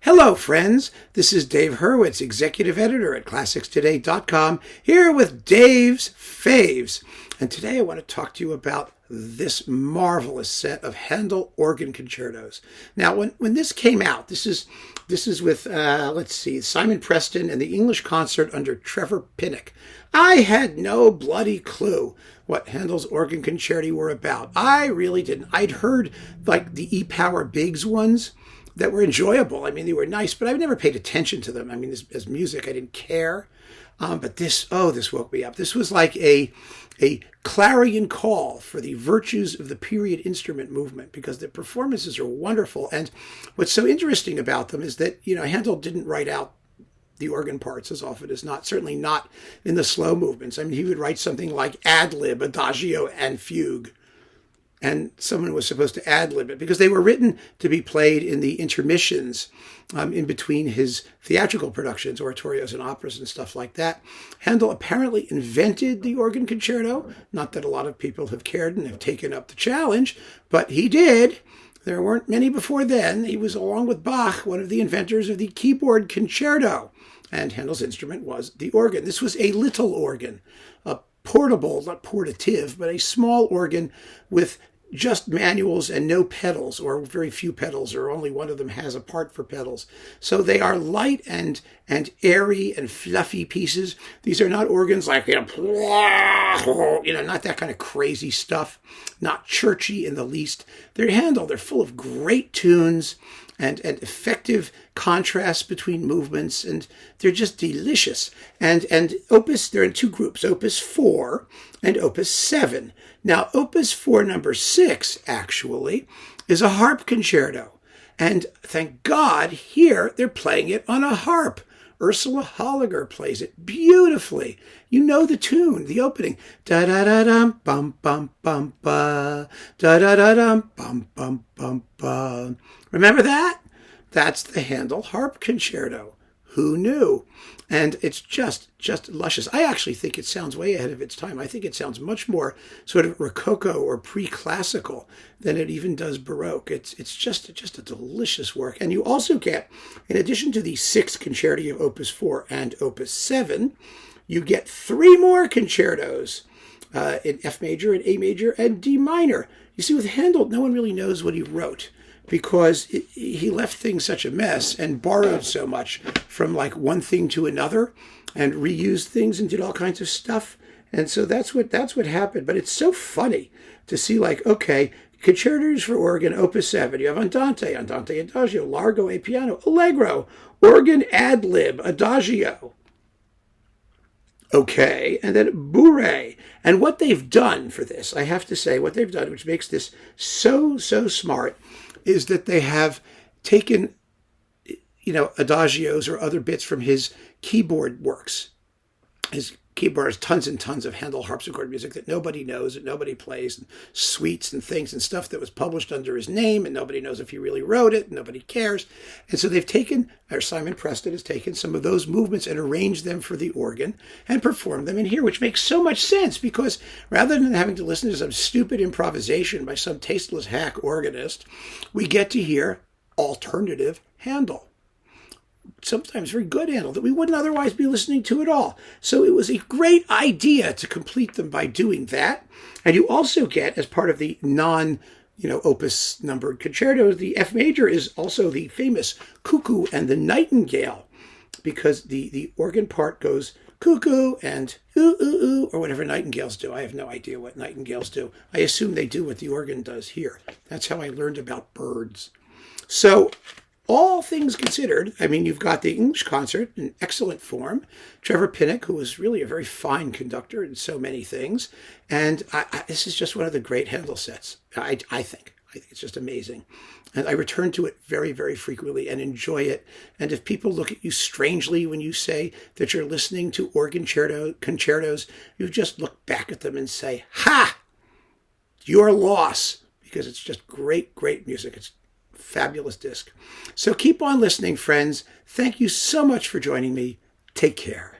Hello, friends. This is Dave Hurwitz, executive editor at ClassicsToday.com, here with Dave's Faves. And today I want to talk to you about this marvelous set of Handel organ concertos. Now, when this came out, this is with, Simon Preston and the English concert under Trevor Pinnock. I had no bloody clue what Handel's organ concerti were about. I really didn't. I'd heard like the E-Power Biggs ones that were enjoyable. I mean, they were nice, but I've never paid attention to them. I mean, as music, I didn't care. But this woke me up. This was like a clarion call for the virtues of the period instrument movement, because the performances are wonderful. And what's so interesting about them is that, Handel didn't write out the organ parts as often as not, certainly not in the slow movements. I mean, he would write something like ad-lib, adagio, and fugue. And someone was supposed to ad-lib it because they were written to be played in the intermissions in between his theatrical productions, oratorios and operas and stuff like that. Handel apparently invented the organ concerto. Not that a lot of people have cared and have taken up the challenge, but he did. There weren't many before then. He was, along with Bach, one of the inventors of the keyboard concerto. And Handel's instrument was the organ. This was a little organ, a portable, not portative, but a small organ with just manuals and no pedals, or very few pedals, or only one of them has a part for pedals. So they are light and airy and fluffy pieces. These are not organs like, not that kind of crazy stuff, not churchy in the least. They're Handel. They're full of great tunes and effective contrasts between movements, and they're just delicious. And Opus, they're in two groups, Opus 4 and Opus 7. Now, Opus 4, number 6, actually, is a harp concerto. And thank God, here, they're playing it on a harp. Ursula Holliger plays it beautifully. You know the tune, the opening. Da-da-da-dum, bum-bum-bum-ba. Da-da-da-dum, bum-bum-bum-ba. Remember that? That's the Handel harp concerto. Who knew? And it's just luscious. I actually think it sounds way ahead of its time. I think it sounds much more sort of Rococo or pre-classical than it even does Baroque. It's just a delicious work. And you also get, in addition to the 6 concerti of Opus 4 and Opus 7, you get 3 more concertos in F major and A major and D minor. You see, with Handel, no one really knows what he wrote, because he left things such a mess and borrowed so much from like one thing to another and reused things and did all kinds of stuff. And so that's what happened. But it's so funny to see, like, okay, concertos for organ, Opus 7. You have Andante, Adagio, Largo e Piano, Allegro, organ ad-lib, Adagio. Okay, and then Bourrée. And what they've done for this, I have to say, what they've done, which makes this so smart, is that they have taken, adagios or other bits from his keyboard works. His keyboard has tons and tons of Handel harpsichord music that nobody knows, that nobody plays, and suites and things and stuff that was published under his name, and nobody knows if he really wrote it, and nobody cares. And so Simon Preston has taken some of those movements and arranged them for the organ and performed them in here, which makes so much sense, because rather than having to listen to some stupid improvisation by some tasteless hack organist, we get to hear alternative Handel. Sometimes very good Handel that we wouldn't otherwise be listening to at all. So it was a great idea to complete them by doing that. And you also get, as part of the opus numbered concertos, the F major is also the famous Cuckoo and the Nightingale, because the organ part goes cuckoo and ooh, ooh, ooh, or whatever nightingales do. I have no idea what nightingales do. I assume they do what the organ does here. That's how I learned about birds. So, all things considered, I mean, you've got the English concert in excellent form. Trevor Pinnock, who was really a very fine conductor in so many things. And this is just one of the great Handel sets, I think. I think it's just amazing. And I return to it very, very frequently and enjoy it. And if people look at you strangely when you say that you're listening to organ concertos, you just look back at them and say, ha! Your loss. Because it's just great, great music. It's fabulous disc. So keep on listening, friends. Thank you so much for joining me. Take care.